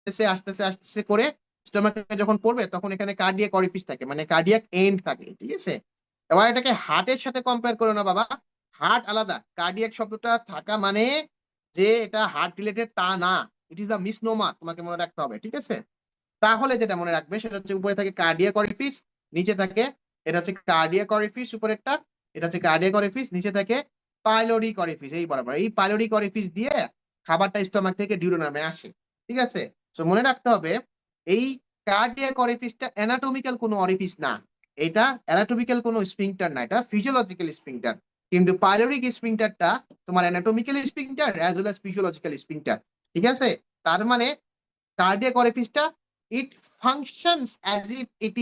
আসতেছে আসতেছে আসতেছে করে স্টোমাকে যখন পড়বে তখন এখানে কার্ডিয়াক অরিফিস থাকে, মানে কার্ডিয়াক এন্ড থাকে, ঠিক আছে। এবার এটাকে হার্টের সাথে কম্পেয়ার করো না বাবা, হার্ট আলাদা, কার্ডিয়াক শব্দটা থাকা মানে যে এটা হার্ট রিলেটেড তা না, ইট ইজ আ মিসনোমার, তোমাকে মনে রাখতে হবে, ঠিক আছে। তাহলে যেটা মনে রাখবে সেটা হচ্ছে উপরে থাকে কার্ডিয়াক অরিফিস, নিচে থাকে, এটা হচ্ছে কার্ডিয়াক অরিফিস উপরেরটা, এটা হচ্ছে কার্ডিয়াক অরিফিস, নিচে থাকে পাইলোরিক অরিফিস, এই বরাবর এই পাইলোরিক অরিফিস দিয়ে খাবারটা স্টোমাক থেকে ডিউডেনামে আসে, ঠিক আছে। তো মনে রাখতে হবে এই কার্ডিয়াক অরিফিসটা অ্যানাটমিক্যাল কোনো অরিফিস না, এটা অ্যানাটমিক্যাল কোনো স্ফিংটার না, এটা ফিজিওলজিক্যাল স্ফিংটার। কিন্তু পাইলোরিক স্ফিংটারটা তোমার anatomical sphincter as well as physiological sphincter, ঠিক আছে। তার মানে cardiac orifice it functions as if it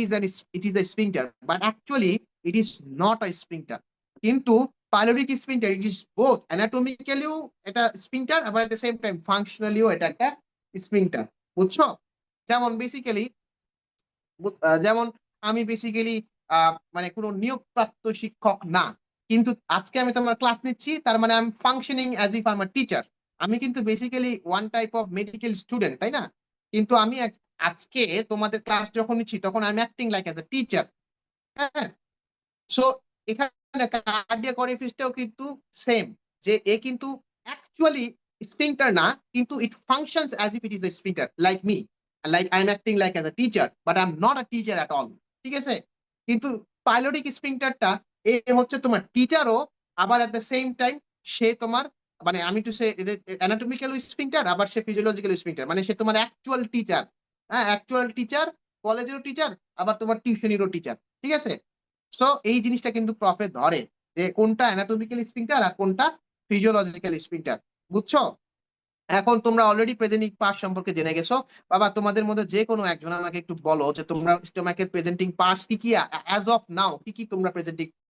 is a sphincter, but actually it is not a sphincter. কিন্তু pyloric sphincter it is both anatomically এটা sphincter আবার at the same time functionally এটা একটা sphincter, বুঝছো। যেমন বেসিক্যালি যেমন আমি basically মানে কোনো নিয়োগপ্রাপ্ত শিক্ষক না, কিন্তু আজকে আমি তোমার ক্লাস নিচ্ছি, তার মানে আমি functioning as if I am teacher. আমি কিন্তু basically one type of medical student, তাই না? কিন্তু আমি আজকে তোমাদের ক্লাস যখন নিচ্ছি তখন আমি acting like as a teacher. হ্যাঁ, সো এখানে কার্ডিয়াক অরিফিসটাও কিন্তু সেম, যে এ কিন্তু অ্যাকচুয়ালি স্ফিংটার না, কিন্তু it functions as if it is a sphincter like me, like I am acting like as a teacher but I am not a teacher at all, ঠিক আছে। কিন্তু পাইলোরিক স্ফিংটারটা এ হচ্ছে তোমার টিচারও, আবার এট দ্য সেম টাইম সে তোমার মানে আমি to say anatomical sphincter, আবার সে ফিজিওলজিক্যাল স্ফিংটার, মানে সে তোমার অ্যাকচুয়াল টিচার। হ্যাঁ, অ্যাকচুয়াল টিচার, কলেজেরও টিচার, আবার তোমার টিউশনেরও টিচার, ঠিক আছে। সো এই জিনিসটা কিন্তু প্রফে ধরে যে কোনটা অ্যানাটমিক্যাল স্ফিংটার আর কোনটা ফিজিওলজিক্যাল স্ফিংটার, বুঝছো। এখন তোমরা অলরেডি প্রেজেন্টিং পার্টস সম্পর্কে জেনে গেছো। বাবা তোমাদের মধ্যে যে কোনো একজন আমাকে একটু বলো যে তোমরা স্টোমাকের প্রেজেন্টিং পার্টস কি কি অ্যাজ অফ নাও কি কি তোমরা প্রেজেন্টিং